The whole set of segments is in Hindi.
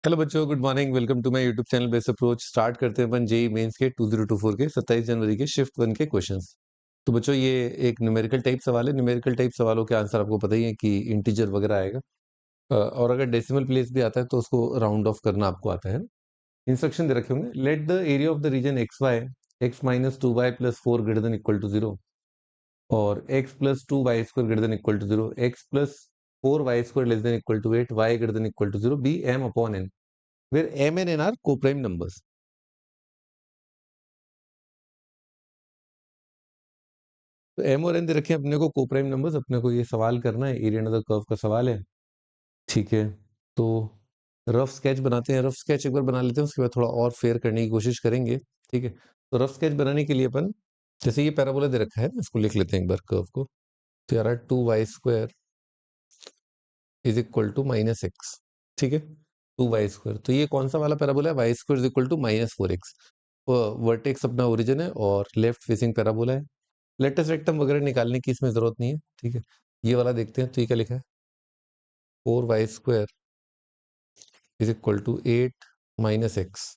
हेलो बच्चों, good morning. Welcome to my YouTube channel base approach. Start करते हैं अपन जेई मेंस के 2024 के 27 जनवरी के शिफ्ट 1 के क्वेश्चंस। तो बच्चों, ये एक न्यूमेरिकल टाइप सवाल है। न्यूमेरिकल टाइप सवालों के आंसर आपको पता ही है कि इंटीजर वगैरह आएगा। और अगर डेसिमल प्लेस भी आता है तो उसको राउंड ऑफ करना आपको आता है। इंस्ट्रक्शन दे रखे होंगे, let the area of the region x y x minus 2y plus 4 greater than equal to 0 और x plus 2y square greater than equal to 0, x plus 4y square less than equal to 8, y greater than equal to 0 be m upon n where m and n are co-prime numbers। तो m और n दे रखे हैं अपने को को-प्राइम नंबर्स। अपने को ये सवाल करना है, एरिया अंडर द कर्व का सवाल है। ठीक है, तो रफ स्केच बनाते हैं। रफ स्केच एक बार बना लेते हैं, उसके बाद थोड़ा और फेयर करने की कोशिश करेंगे। ठीक है, तो रफ स्केच बनाने के लिए अपन, जैसे ये पैराबोला दे रखा है, इसको लिख लेते हैं एक बार कर्व को। तो यार 2y square is equal to minus x. ठीक है, 2y स्क्वायर, तो ये कौन सा वाला पैराबोला है? y square is equal to minus 4x। Vertex अपना ओरिजिन है और लेफ्ट फेसिंग पैराबोला है। लेटेस्ट रेक्टम वगैरह निकालने की इसमें जरूरत नहीं है। ठीक है, ये वाला देखते हैं। तो ये क्या लिखा है? 4y square is equal to 8 minus x.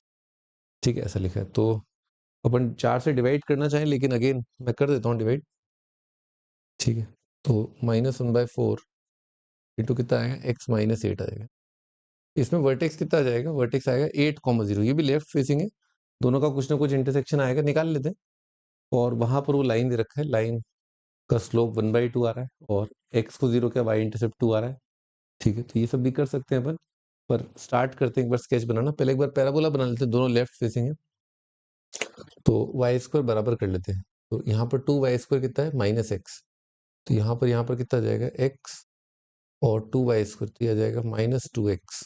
ठीक है, ऐसा लिखा है। तो अपन 4 से डिवाइड करना चाहें, लेकिन अगेन मैं कर देता हूँ डिवाइड। ठीक है, तो -1/4 इंटू कितना आएगा? x माइनस 8 आएगा। इसमें वर्टेक्स कितना आ जाएगा? वर्टेक्स आएगा 8,0। ये भी लेफ्ट फेसिंग है, दोनों का कुछ ना कुछ इंटरसेक्शन आएगा, निकाल लेते हैं। और वहां पर वो लाइन दे रखा है, लाइन का स्लोप 1/2 आ रहा है और x को 0 क्या, y इंटरसेप्ट 2 आ रहा है। ठीक है, तो ये सब भी कर सकते हैं अपन, पर स्टार्ट करते हैं एक बार स्केच बनाना। पहले एक बार पैराबोला बना लेते हैं, दोनों लेफ्ट फेसिंग है। तो वाई स्क्वायर बराबर कर लेते हैं। तो यहाँ पर 2y स्क्वायर कितना है? Minus x. तो यहाँ पर कितना आ जाएगा? x और 2y स्क्वायर, तो ये आ जाएगा -2x।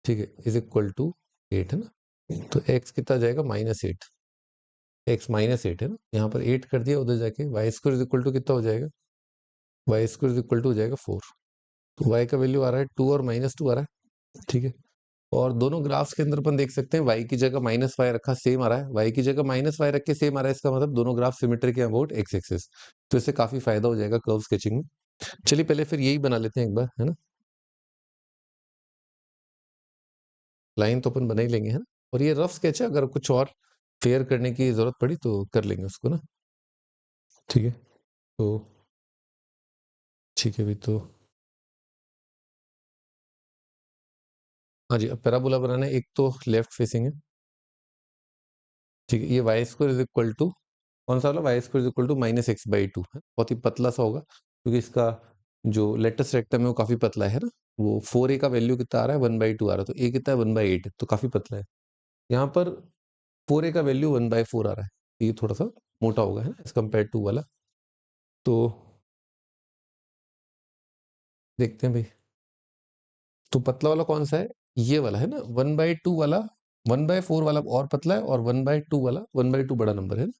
ठीक है, इज इक्वल टू 8 है ना। तो x कितना आ जाएगा? -8। x -8 है ना, यहाँ पर 8 कर दिया, उधर जाके y square is equal to कितना हो जाएगा? y square is equal to हो जाएगा 4। तो y का वैल्यू आ रहा है 2 और -2 आ रहा है। ठीक है, और दोनों ग्राफ्स के अंदर अपन देख सकते हैं y की जगह -y रखा, सेम आ रहा है। y की जगह -y रख के सेम आ रहा है, इसका मतलब दोनों ग्राफ सिमेट्रिक है अबाउट x एक्सिस। तो इससे काफी फायदा हो जाएगा कर्व स्केचिंग में। चलिए पहले फिर यही बना लेते हैं एक बार, है ना। लाइन तो अपन बना ही लेंगे, है ना। और ये रफ स्केच है, अगर कुछ और फेयर करने की जरूरत पड़ी तो कर लेंगे उसको ना। ठीक है, तो ठीक है भी, तो हाँ जी, अब पैराबोला बनाना है। एक तो लेफ्ट फेसिंग है। ठीक है, ये y square is equal to कौन सा वाला? Y square is equal to -x/2 है। बहुत ही पतला सा होगा, क्योंकि इसका जो लेटेस्ट रेक्टम है वो काफी पतला है ना। वो 4a का वैल्यू कितना आ रहा है? 1/2 आ रहा है। तो a कितना है? 1/8, तो काफी पतला है। यहाँ पर 4a का वैल्यू 1/4 आ रहा है, ये थोड़ा सा मोटा होगा, है ना, एज कम्पेयर टू वाला। तो देखते हैं भाई, तो पतला वाला कौन सा है? ये वाला है ना, 1/2 वाला। 1/4 वाला और पतला है, और 1/2 वाला 1/2 बड़ा नंबर है ना।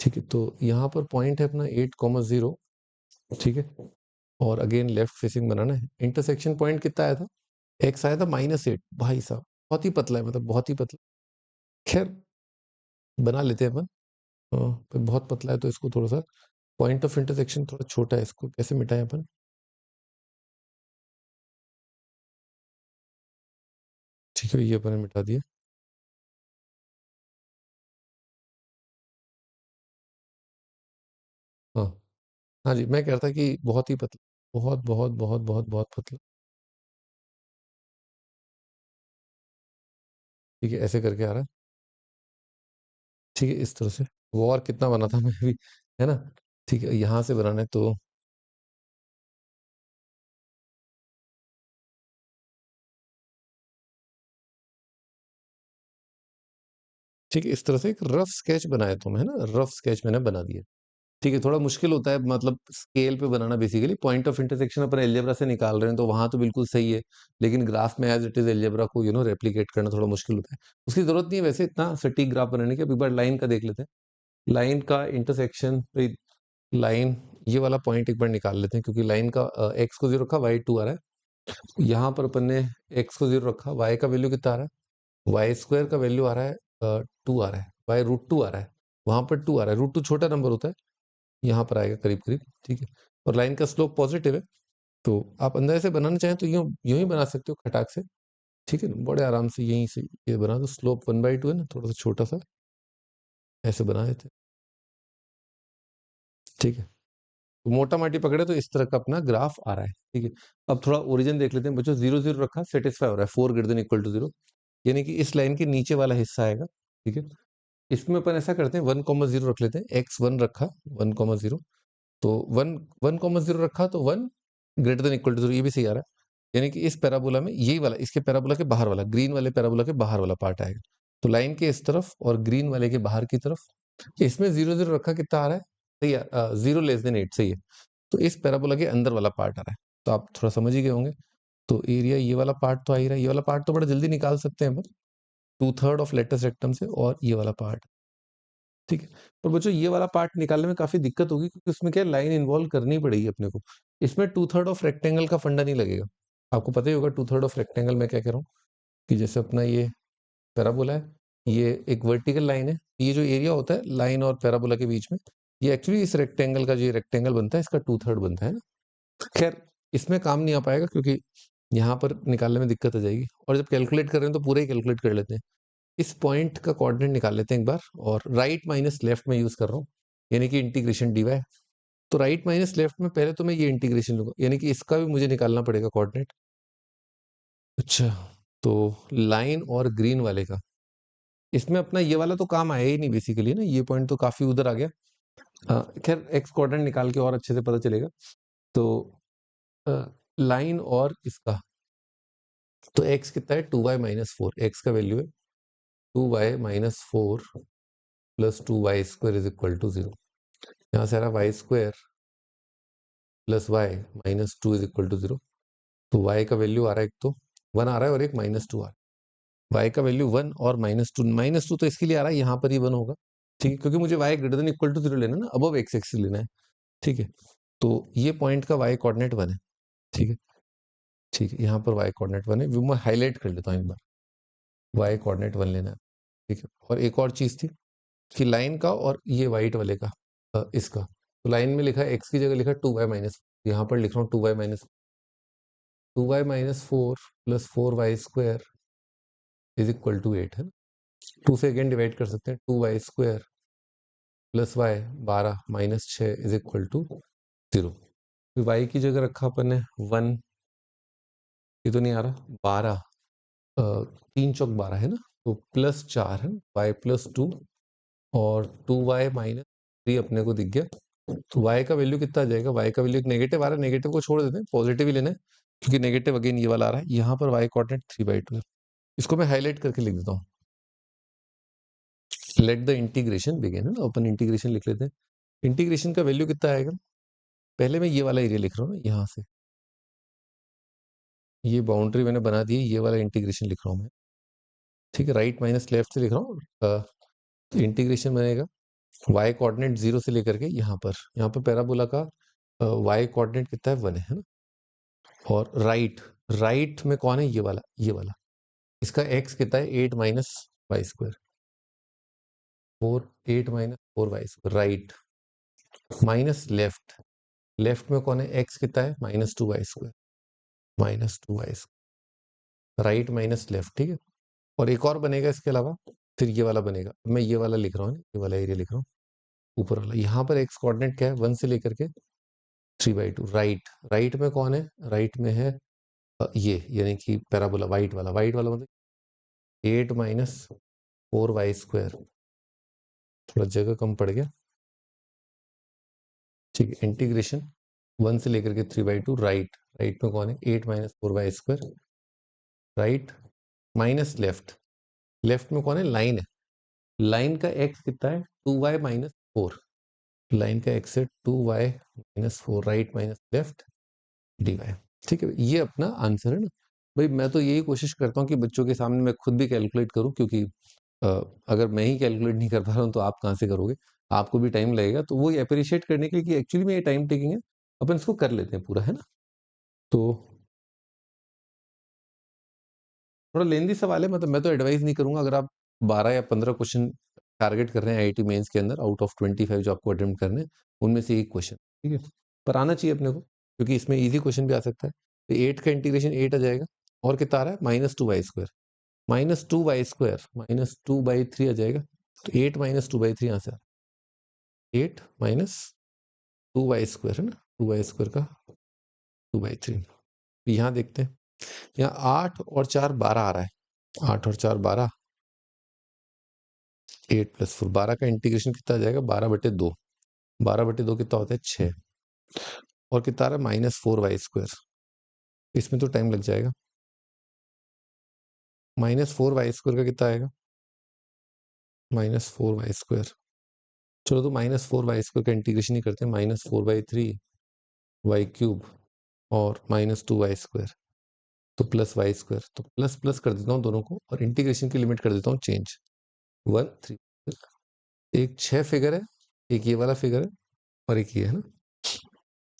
ठीक है, तो यहाँ पर पॉइंट है अपना 8,0। ठीक है, और अगेन लेफ्ट फेसिंग बनाना है। इंटरसेक्शन पॉइंट कितना आया था? एक्स आया था -8। भाई साहब, बहुत ही पतला है, मतलब बहुत ही पतला। खैर, बना लेते हैं अपन। पर बहुत पतला है तो इसको थोड़ा सा, पॉइंट ऑफ इंटरसेक्शन थोड़ा छोटा है, इसको कैसे मिटाएं अपन? ठीक है, ये अपन ने मिटा दिया। हाँ, हाँ जी, मैं कह रहा था कि बहुत ही पतला, बहुत बहुत बहुत बहुत बहुत पतला। ठीक है, ऐसे करके आ रहा है। ठीक है, इस तरह से। वो और कितना बना था मैं भी, है ना। ठीक है, यहाँ से बनाना है तो ठीक है, इस तरह से एक रफ स्केच बनाया तुम, है ना। रफ स्केच मैंने बना दिया। ठीक है, थोड़ा मुश्किल होता है, मतलब स्केल पे बनाना। बेसिकली पॉइंट ऑफ इंटरसेक्शन अपन अलजेब्रा से निकाल रहे हैं, तो वहां तो बिल्कुल सही है, लेकिन ग्राफ में एज इट इज अलजेब्रा को रेप्लिकेट करना थोड़ा मुश्किल होता है। उसकी जरूरत नहीं है वैसे इतना सटीक ग्राफ बनाने की। अब एक बार लाइन का देख लेते हैं। लाइन का इंटरसेक्शन, लाइन, ये वाला पॉइंट एक बार निकाल लेते हैं, क्योंकि लाइन का एक्स को 0 रखा, वाई 2 आ रहा है। यहाँ पर अपन ने एक्स को 0 रखा, वाई का वैल्यू कितना आ रहा है? वाई स्क्वायर का वैल्यू आ रहा है 2 आ रहा है, वाई √2 आ रहा है। वहां पर 2 आ रहा है, √2 छोटा नंबर होता है, यहाँ पर आएगा करीब करीब। ठीक है, और लाइन का स्लोप पॉजिटिव है। तो आप अंदर से बनाना चाहें तो यूं यूं ही बना सकते हो, खटाक से। ठीक है ना, बड़े आराम से यहीं से ये बना दो, स्लोप 1/2 है ना, थोड़ा सा छोटा सा ऐसे बना देते हैं, ठीक है। तो मोटा माटी पकड़े तो इस तरह का अपना ग्राफ आ रहा है, ठीक है। अब थोड़ा ओरिजिन देख लेते हैं बच्चों, 0 0 रखा, सेटिस्फाई हो रहा है, 4 ग्रेटर देन इक्वल टू 0, यानी कि इस लाइन के नीचे वाला हिस्सा आएगा, ठीक है। इसमें अपन ऐसा करते हैं 1,0 रख लेते हैं, x1 रखा 1,0, तो 1,0 रखा तो 1 ग्रेटर देन इक्वल टू 0, ये भी सही आ रहा है, यानी कि इस पैराबोला में यही वाला, इसके पैराबोला के बाहर वाला, ग्रीन वाले पैराबोला के बाहर वाला पार्ट आएगा, तो लाइन के इस तरफ और ग्रीन वाले के बाहर की तरफ। इसमें 0 0 रखा, कितना आ रहा है, सही है, 0 लेस देन 8, सही है। तो इस पैराबोला के अंदर वाला पार्ट आ रहा है, तो आप थोड़ा समझ ही गए होंगे। तो एरिया ये वाला पार्ट तो आ ही रहा है, ये वाला पार्ट तो बड़ा जल्दी निकाल सकते हैं अपन, 2/3 ऑफ लेटस रेक्टम से, और ये वाला पार्ट, ठीक है। पर बच्चों ये वाला पार्ट निकालने में काफी दिक्कत होगी, क्योंकि उसमें क्या लाइन इन्वॉल्व करनी पड़ेगी अपने को। इसमें 2/3 ऑफ रेक्टेंगल का फंडा नहीं लगेगा, आपको पता ही होगा 2/3 ऑफ रेक्टेंगल मैं क्या कह रहा हूँ, कि जैसे अपना ये पैराबोला है, ये एक वर्टिकल लाइन है, ये जो एरिया होता है लाइन और पैराबोला के बीच में, ये एक्चुअली इस रेक्टेंगल का, जो रेक्टेंगल बनता है इसका 2/3 बनता है ना। खैर इसमें काम नहीं आ पाएगा, क्योंकि यहाँ पर निकालने में दिक्कत आ जाएगी, और जब कैलकुलेट कर रहे हैं तो पूरा ही कैलकुलेट कर लेते हैं। इस पॉइंट का कोऑर्डिनेट निकाल लेते हैं एक बार, और राइट माइनस लेफ्ट में यूज कर रहा हूँ, यानी कि इंटीग्रेशन डीवाई। तो राइट माइनस लेफ्ट में पहले तो मैं ये इंटीग्रेशन लूंगा, यानी कि इसका भी मुझे निकालना पड़ेगा कोऑर्डिनेट। अच्छा, तो लाइन और ग्रीन वाले का, इसमें अपना ये वाला तो काम आया ही नहीं बेसिकली ना, ये पॉइंट तो काफी उधर आ गया। खैर एक्स कोऑर्डिनेट निकाल के और अच्छे से पता चलेगा। तो लाइन और इसका, तो x कितना है, 2y माइनस 4, एक्स का वैल्यू है 2y minus 4 plus 2y square is equal to 0। यहाँ से आ रहा y square plus y minus 2 is equal to 0। तो y का वैल्यू आ रहा है, एक तो 1 आ रहा है और एक -2 आ रहा है। y का वैल्यू 1 और -2 तो इसके लिए आ रहा है, यहाँ पर ही 1 होगा, ठीक है, क्योंकि मुझे y greater than equal to 0 लेना है ना, अबव x एक्सिस लेना है, ठीक है। तो ये पॉइंट का y कोऑर्डिनेट 1 है, ठीक है, ठीक है, यहाँ पर y कोऑर्डिनेट 1 है, वो मैं हाईलाइट कर लेता हूँ एक बार, y कोऑर्डिनेट 1 लेना है, ठीक है। और एक और चीज थी कि लाइन का और ये वाइट वाले का, इसका, तो लाइन में लिखा है x की जगह लिखा है 2y माइनस, यहाँ पर लिख रहा हूँ 2y minus 4 plus 4y square is equal to 8 है ना। 2 से अगेन डिवाइड कर सकते हैं, 2y square plus y 12 minus 6 is equal to 0। y की जगह रखा अपन ने 1, ये तो नहीं आ रहा, 12, 3 चौक 12 है ना, तो प्लस 4 है, y प्लस 2 और 2y माइनस 3 अपने को दिख गया। तो y का वैल्यू कितना आ जाएगा, y का वैल्यू एक नेगेटिव आ रहा है, नेगेटिव को छोड़ देते हैं, पॉजिटिव ही लेना है, क्योंकि नेगेटिव अगेन ये वाला आ रहा है, यहाँ पर y कोऑर्डिनेट 3/2 है। इसको मैं हाईलाइट करके लिख देता हूँ, लेट द इंटीग्रेशन बिगिन, है ना, अपन इंटीग्रेशन लिख लेते हैं। इंटीग्रेशन का वैल्यू कितना आएगा, पहले मैं ये वाला एरिया लिख रहा हूँ ना, यहाँ से ये बाउंड्री मैंने बना दी है, ये वाला इंटीग्रेशन लिख रहा हूँ मैं, ठीक है, राइट माइनस लेफ्ट से लिख रहा हूँ। तो इंटीग्रेशन बनेगा y कोऑर्डिनेट 0 से लेकर के यहाँ पर पैराबोला का y कोऑर्डिनेट कितना है, 1 है ना। और राइट में कौन है, ये वाला, इसका x कितना है, 8 minus y square, 8 minus 4y square, right minus left में कौन है, x कितना है, -2y square, -2y square, right minus left, ठीक है। और एक और बनेगा इसके अलावा, फिर ये वाला बनेगा, मैं ये वाला लिख रहा हूँ, ये वाला एरिया लिख रहा हूँ, ऊपर वाला। यहाँ पर x कोऑर्डिनेट क्या है, 1 से लेकर के 3/2, राइट में कौन है, राइट में है ये, यानी कि पैराबोला वाइट वाला मतलब 8 माइनस 4y स्क्वायर, थोड़ा जगह कम पड़ गया, ठीक है। इंटीग्रेशन 1 से लेकर के 3/2, राइट में कौन है, 8 minus 4y square, right minus left में कौन है, लाइन है, लाइन का x कितना है, 2y माइनस 4, लाइन का x है 2y minus 4, right minus left dy, ठीक है। ये अपना आंसर है ना भाई। मैं तो यही कोशिश करता हूँ कि बच्चों के सामने मैं खुद भी कैलकुलेट करूँ, क्योंकि अगर मैं ही कैलकुलेट नहीं कर पा रहा हूँ तो आप कहाँ से करोगे, आपको भी टाइम लगेगा। तो वो अप्रिशिएट करने के लिए कि एक्चुअली में ये टाइम टेकिंग है, अपन इसको कर लेते हैं पूरा, है ना। तो थोड़ा लेंदी सवाल है, मतलब मैं तो एडवाइस नहीं करूंगा, अगर आप 12 या 15 क्वेश्चन टारगेट कर रहे हैं आईआईटी मेंस के अंदर, आउट ऑफ 25 जो आपको अटेम्प्ट करने हैं, उनमें से एक क्वेश्चन, ठीक है, पर आना चाहिए अपने को, क्योंकि इसमें इजी क्वेश्चन भी आ सकता है। तो 8 का इंटीग्रेशन 8 आ जाएगा, और कितना आ रहा है -2y²। -2y² -2/3 आ जाएगा, तो 8 -2/3 यहाँ से 8 -2y² है ना, 2y² का 2/3। यहाँ देखते हैं, यहाँ 8 और 4 12 आ रहा है, 8 और 4 12, 8 + 4 12 का इंटीग्रेशन कितना आ जाएगा 12/2, 12/2 कितना होता है 6, और कितना आ रहा है -4y²। इसमें तो टाइम लग जाएगा। -4y² का कितना आएगा -4y²। चलो तो -4y² का इंटीग्रेशन ही करते हैं, -4/3 y³ और -2y², तो +y², तो प्लस प्लस कर देता हूँ दोनों को, और इंटीग्रेशन की लिमिट कर देता हूँ चेंज 1 3। एक 6 फिगर है, एक ये वाला फिगर है, और एक ये है ना,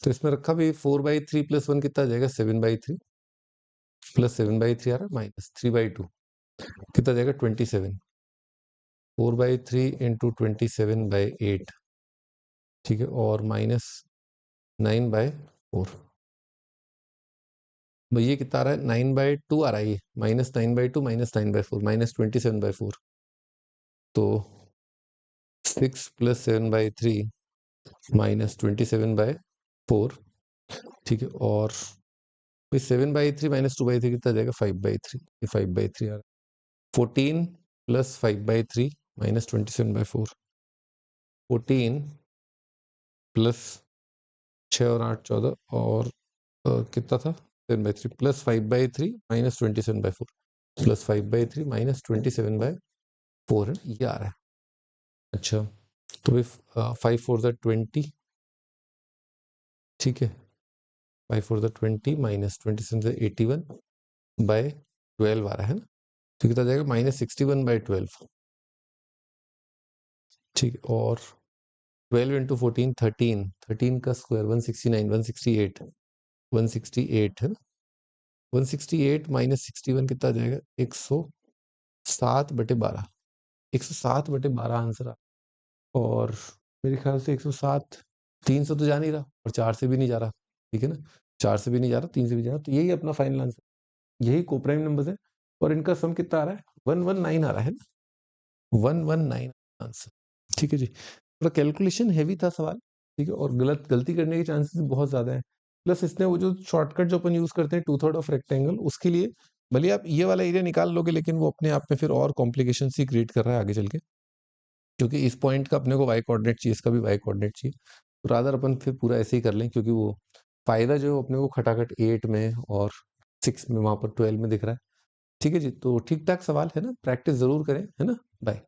तो इसमें रखा भी 4/3 + 1 कितना आ जाएगा 7/3, +7/3 आ रहा है, -3/2 कितना आ जाएगा 27, 4/3 × 27/8, ठीक है, और -9/4। ये कितना आ रहा है 9/2 आ रहा है, ये -9/2 -9/4 -27/4, तो 6 + 7/3 -27/4, ठीक है, और 7/3 -2/3 कितना आ जाएगा 5/3, ये 5/3 आ रहा है, 14 + 5/3 -27/4, 14 प्लस 6 और 8 14, और कितना था 7/3 + 5/3 -27/4 + 5/3 -27/4 है, ये आ रहा है। अच्छा, तो 5 4 ज़ा 20, ठीक है, 5 4 ज़ा 20 -27 ज़ा 81/12 आ रहा है ना, तो कितना जाएगा -61/12, ठीक है, और 12 × 14 13, 13 का स्क्वायर 169 168 168 है ना, 168 -61 कितना आ जाएगा 107/12, 107/12 आंसर आ, और मेरे ख्याल से 107 3 से तो जा नहीं रहा, और 4 से भी नहीं जा रहा, ठीक है ना, 4 से भी नहीं जा रहा, 3 से भी जा रहा, तो यही अपना फाइनल आंसर, यही कोप्राइम नंबर्स है, और इनका सम कितना आ रहा है 119 आ रहा है ना, 119 आंसर, ठीक है जी। थोड़ा कैलकुलेशन हैवी था सवाल, ठीक है, और गलती करने के चांसेस बहुत ज्यादा है, प्लस इसने वो जो शॉर्टकट जो अपन यूज करते हैं 2/3 ऑफ रेक्टेंगल, उसके लिए भले आप ये वाला एरिया निकाल लोगे, लेकिन वो अपने आप में फिर और कॉम्प्लिकेशन ही क्रिएट कर रहा है आगे चल के, क्योंकि इस पॉइंट का अपने को वाई कोऑर्डिनेट चाहिए, इसका भी वाई कोऑर्डिनेट चाहिए, तो रादर अपन फिर पूरा ऐसे ही कर लें, क्योंकि वो फायदा जो है अपने को खटाखट 8 में और 6 में, वहां पर 12 में दिख रहा है, ठीक है जी। तो ठीक ठाक सवाल है ना, प्रैक्टिस जरूर करें, है ना, बाय।